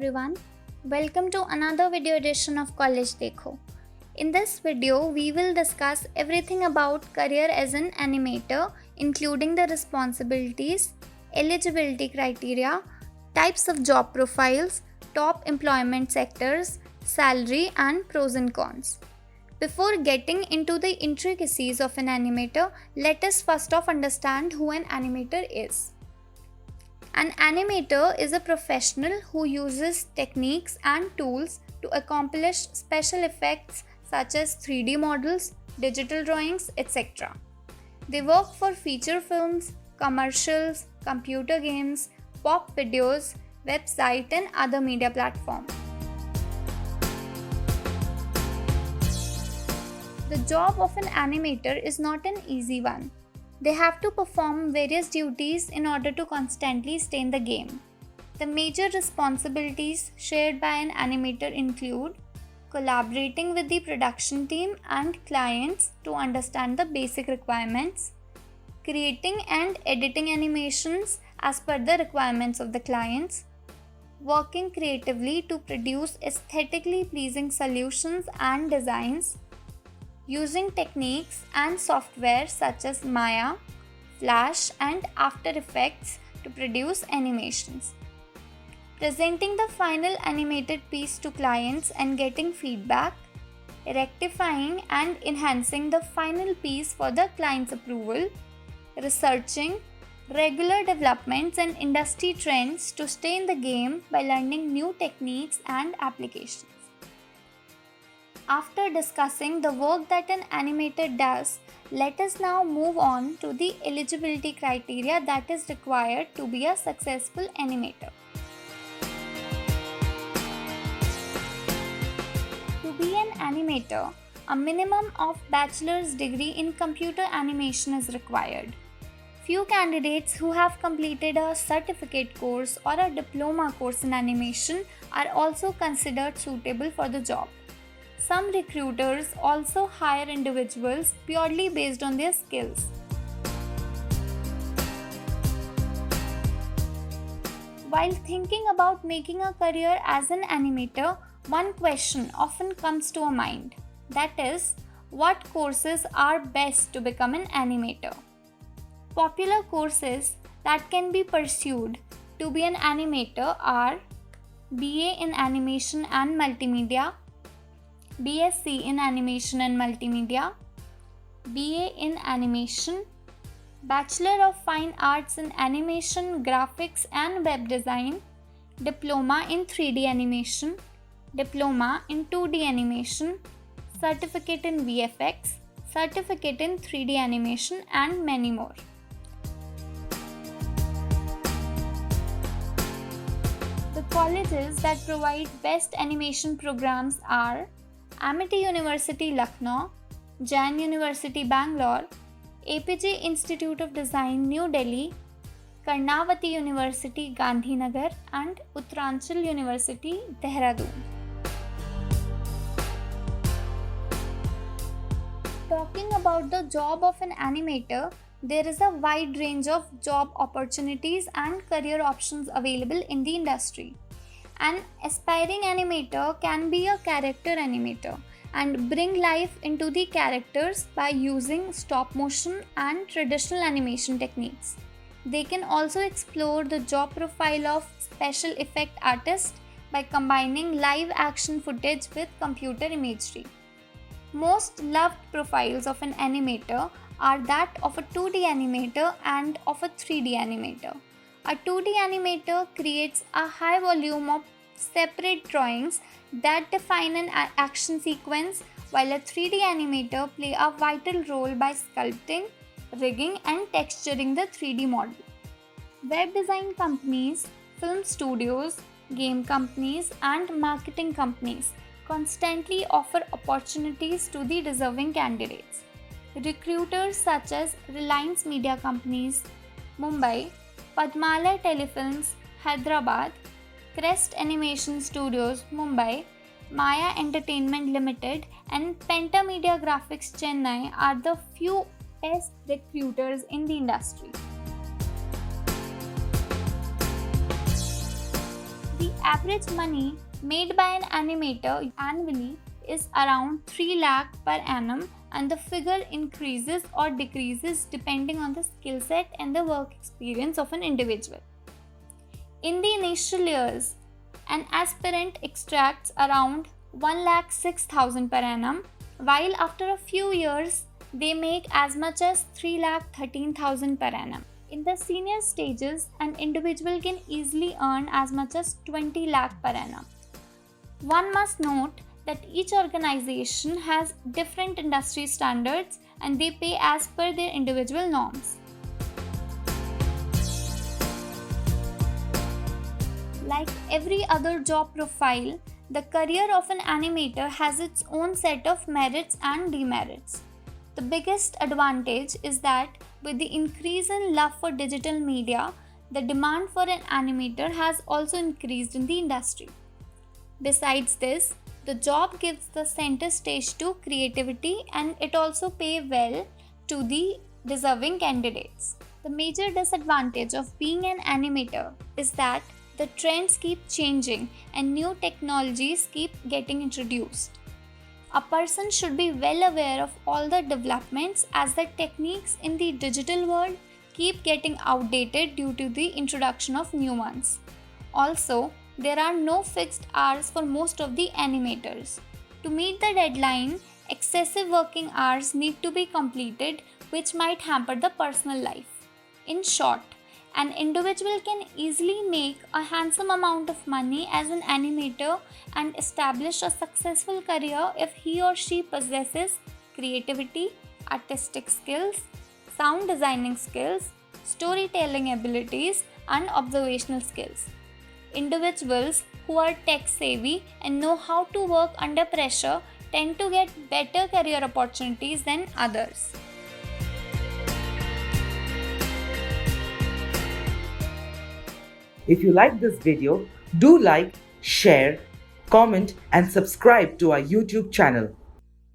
everyone. Welcome to another video edition of College Dekho. In this video, we will discuss everything about career as an animator, including the responsibilities, eligibility criteria, types of job profiles, top employment sectors, salary, and pros and cons. Before getting into the intricacies of an animator, let us first off understand who an animator is. An animator is a professional who uses techniques and tools to accomplish special effects such as 3D models, digital drawings, etc. They work for feature films, commercials, computer games, pop videos, website, and other media platforms. The job of an animator is not an easy one. They have to perform various duties in order to constantly stay in the game. The major responsibilities shared by an animator include collaborating with the production team and clients to understand the basic requirements, creating and editing animations as per the requirements of the clients, working creatively to produce aesthetically pleasing solutions and designs, using techniques and software such as Maya, Flash, and After Effects to produce animations. Presenting the final animated piece to clients and getting feedback, rectifying and enhancing the final piece for the client's approval, researching regular developments and industry trends to stay in the game by learning new techniques and applications. After discussing the work that an animator does, let us now move on to the eligibility criteria that is required to be a successful animator. To be an animator, a minimum of bachelor's degree in computer animation is required. Few candidates who have completed a certificate course or a diploma course in animation are also considered suitable for the job. Some recruiters also hire individuals purely based on their skills. While thinking about making a career as an animator, one question often comes to a mind. That is, what courses are best to become an animator? Popular courses that can be pursued to be an animator are BA in Animation and Multimedia, BSc in Animation and Multimedia, BA in Animation, Bachelor of Fine Arts in Animation, Graphics and Web Design, Diploma in 3D Animation, Diploma in 2D Animation, Certificate in VFX, Certificate in 3D Animation, and many more. The colleges that provide best animation programs are Amity University, Lucknow, Jain University, Bangalore, APJ Institute of Design, New Delhi, Karnavati University, Gandhinagar, and Uttaranchal University, Dehradun. Talking about the job of an animator, there is a wide range of job opportunities and career options available in the industry. An aspiring animator can be a character animator and bring life into the characters by using stop motion and traditional animation techniques. They can also explore the job profile of special effect artists by combining live action footage with computer imagery. Most loved profiles of an animator are that of a 2D animator and of a 3D animator. A 2D animator creates a high volume of separate drawings that define an action sequence, while a 3D animator plays a vital role by sculpting, rigging, and texturing the 3D model. Web design companies, film studios, game companies, and marketing companies constantly offer opportunities to the deserving candidates. Recruiters such as Reliance Media Companies, Mumbai, Padmalaya Telefilms, Hyderabad, Crest Animation Studios, Mumbai, Maya Entertainment Limited, and Pentamedia Graphics, Chennai are the few best recruiters in the industry. The average money made by an animator annually is around 3 lakh per annum, and the figure increases or decreases depending on the skill set and the work experience of an individual. In the initial years, an aspirant extracts around 1,06,000 per annum, while after a few years they make as much as 3,13,000 per annum. In the senior stages, an individual can easily earn as much as 20 lakh per annum. One must note that each organization has different industry standards and they pay as per their individual norms. Like every other job profile, the career of an animator has its own set of merits and demerits. The biggest advantage is that with the increase in love for digital media, the demand for an animator has also increased in the industry. Besides this, the job gives the center stage to creativity and it also pays well to the deserving candidates. The major disadvantage of being an animator is that the trends keep changing and new technologies keep getting introduced. A person should be well aware of all the developments as the techniques in the digital world keep getting outdated due to the introduction of new ones. Also, there are no fixed hours for most of the animators. To meet the deadline, excessive working hours need to be completed, which might hamper the personal life. In short, an individual can easily make a handsome amount of money as an animator and establish a successful career if he or she possesses creativity, artistic skills, sound designing skills, storytelling abilities, and observational skills. Individuals who are tech savvy and know how to work under pressure tend to get better career opportunities than others. If you like this video, do like, share, comment and subscribe to our YouTube channel.